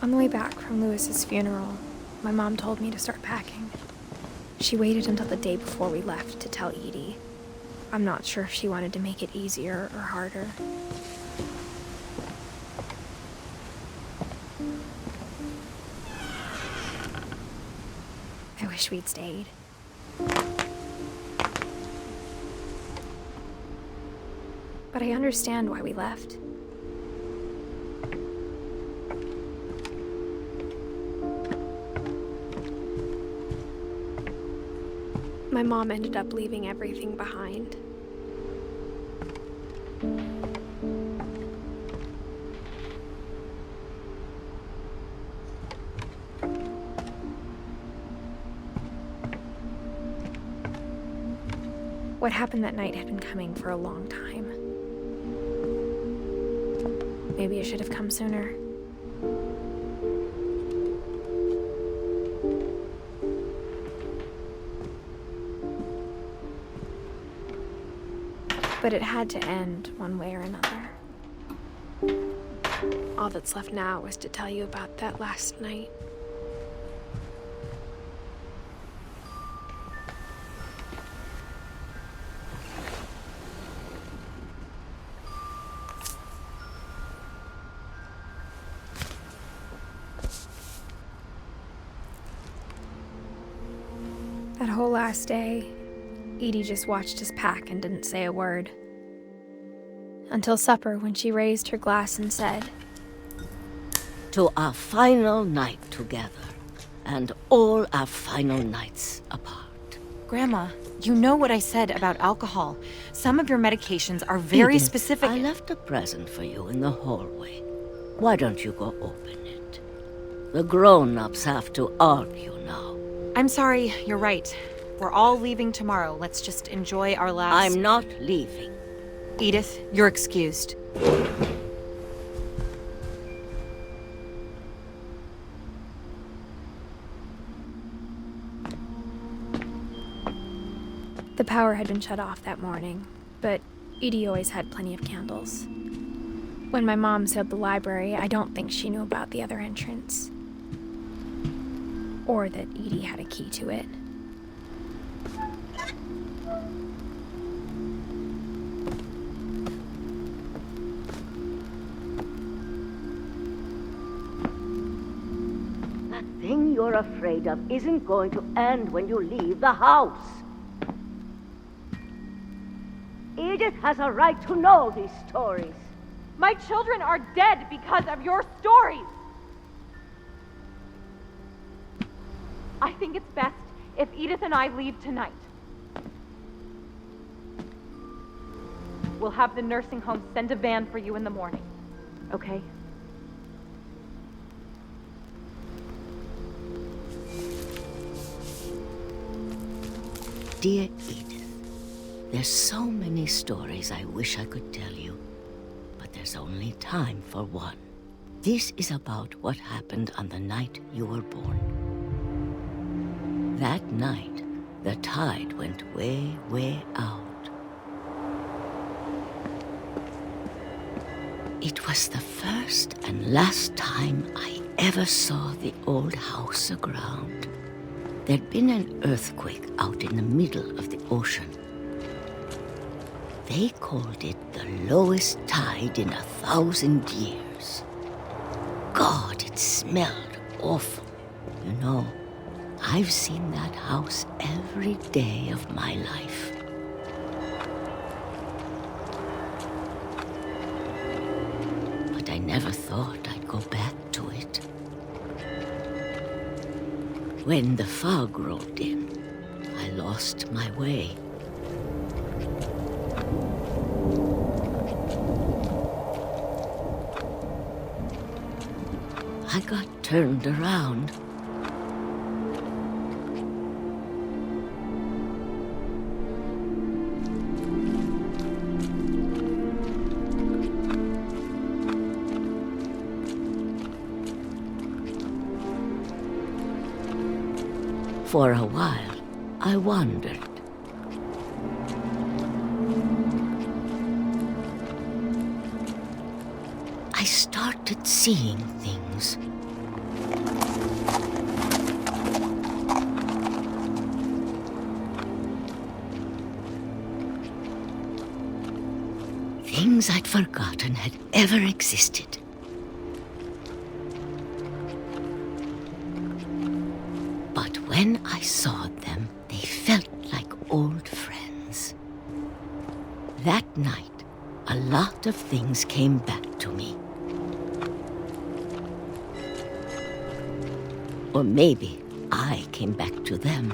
On the way back from Lewis's funeral, my mom told me to start packing. She waited until the day before we left to tell Edie. I'm not sure if she wanted to make it easier or harder. I wish we'd stayed. But I understand why we left. My mom ended up leaving everything behind. What happened that night had been coming for a long time. Maybe it should have come sooner. But it had to end one way or another. All that's left now is to tell you about that last night. That whole last day, Edie just watched us pack and didn't say a word. Until supper, when she raised her glass and said, "To our final night together, and all our final nights apart." Grandma, you know what I said about alcohol. Some of your medications are very Edith, specific. I left a present for you in the hallway. Why don't you go open it? The grown-ups have to argue now. I'm sorry, you're right. We're all leaving tomorrow. Let's just enjoy our last... I'm not leaving. Edith, you're excused. The power had been shut off that morning, but Edie always had plenty of candles. When my mom said the library, I don't think she knew about the other entrance. Or that Edie had a key to it. That thing you're afraid of isn't going to end when you leave the house. Edith has a right to know these stories. My children are dead because of your stories! I think it's best if Edith and I leave tonight. We'll have the nursing home send a van for you in the morning, okay? Dear Edith, there's so many stories I wish I could tell you, but there's only time for one. This is about what happened on the night you were born. That night, the tide went way, way out. It was the first and last time I ever saw the old house aground. There'd been an earthquake out in the middle of the ocean. They called it the lowest tide in 1,000 years. God, it smelled awful. You know, I've seen that house every day of my life. But I never thought I'd go back to it. When the fog rolled in, I lost my way. I got turned around. For a while, I wandered. I started seeing things. things I'd forgotten had ever existed. But when I saw them, they felt like old friends. That night, a lot of things came back to me. Or maybe I came back to them.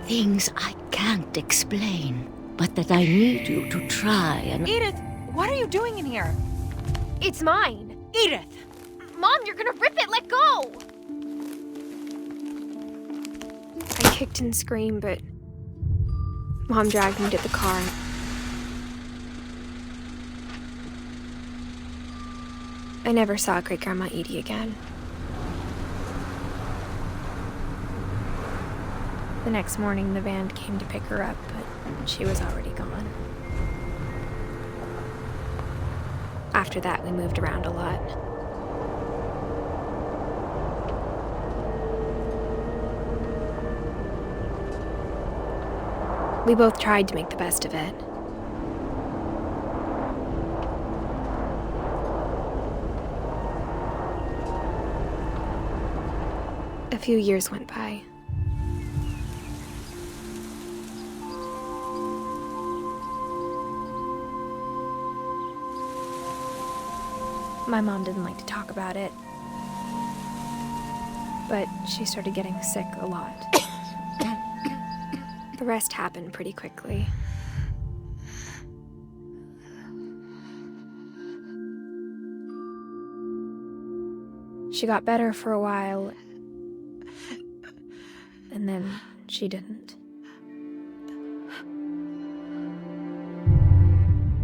Things I can't explain, but that I need you to try and... Edith, what are you doing in here? It's mine! Edith! Mom, you're gonna rip it! Let go! I kicked and screamed, but Mom dragged me to the car. I never saw Great-Grandma Edie again. The next morning, the van came to pick her up, but she was already gone. After that, we moved around a lot. We both tried to make the best of it. A few years went by. My mom didn't like to talk about it, but she started getting sick a lot. The rest happened pretty quickly. She got better for a while, and then she didn't.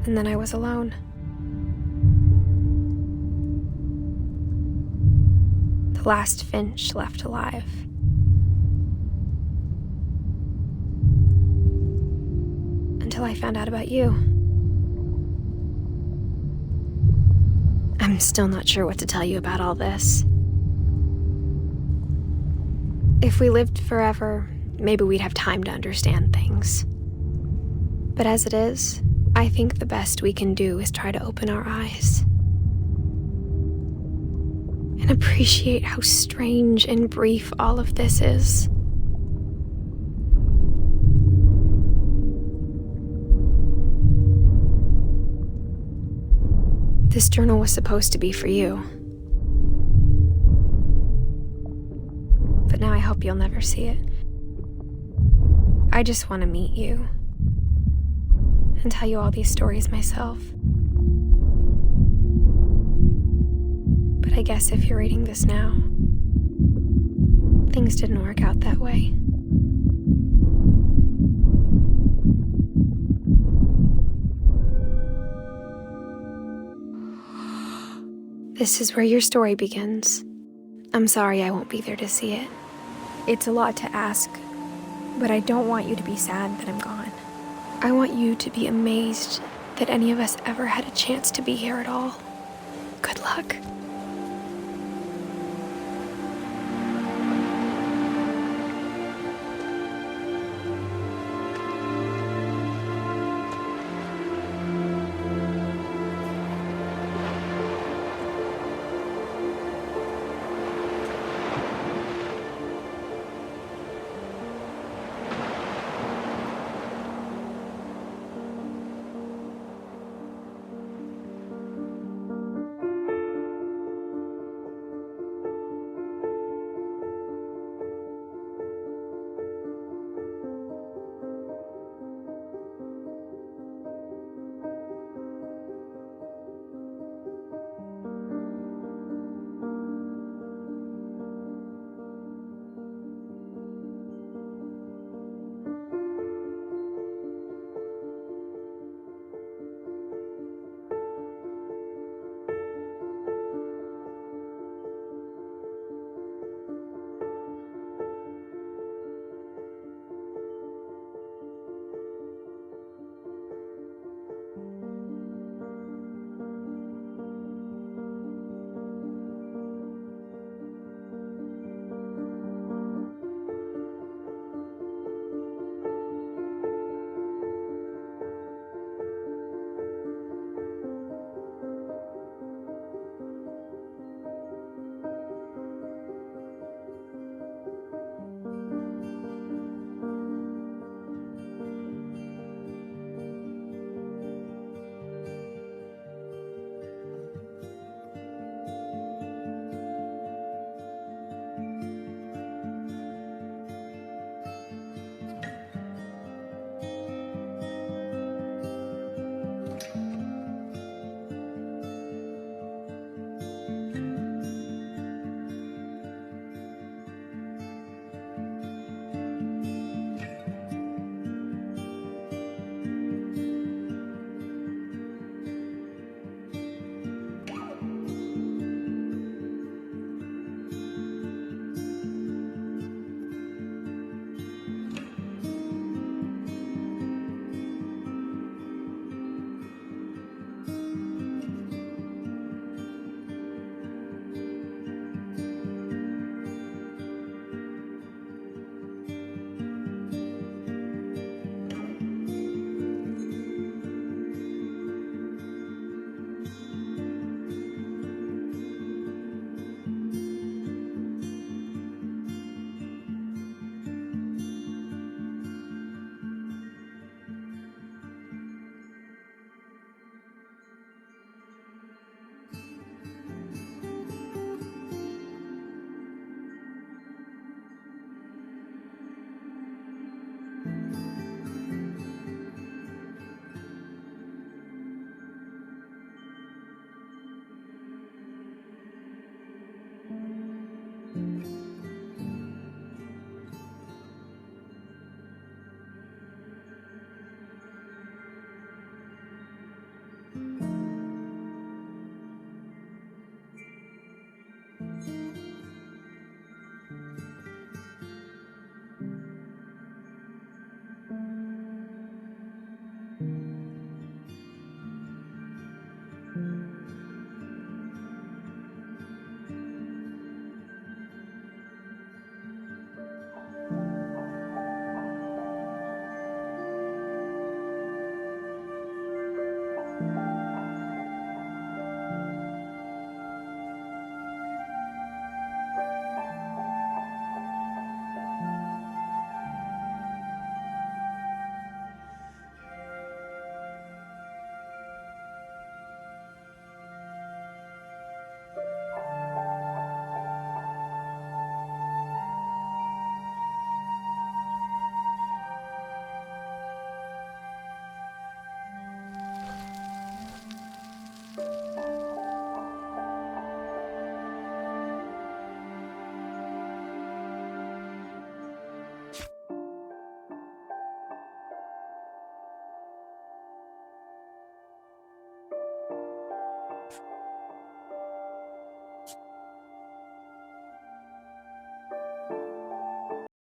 And then I was alone. The last Finch left alive. Until I found out about you. I'm still not sure what to tell you about all this. If we lived forever, maybe we'd have time to understand things. But as it is, I think the best we can do is try to open our eyes. And appreciate how strange and brief all of this is. This journal was supposed to be for you. But now I hope you'll never see it. I just want to meet you and tell you all these stories myself. But I guess if you're reading this now, things didn't work out that way. This is where your story begins. I'm sorry I won't be there to see it. It's a lot to ask, but I don't want you to be sad that I'm gone. I want you to be amazed that any of us ever had a chance to be here at all. Good luck.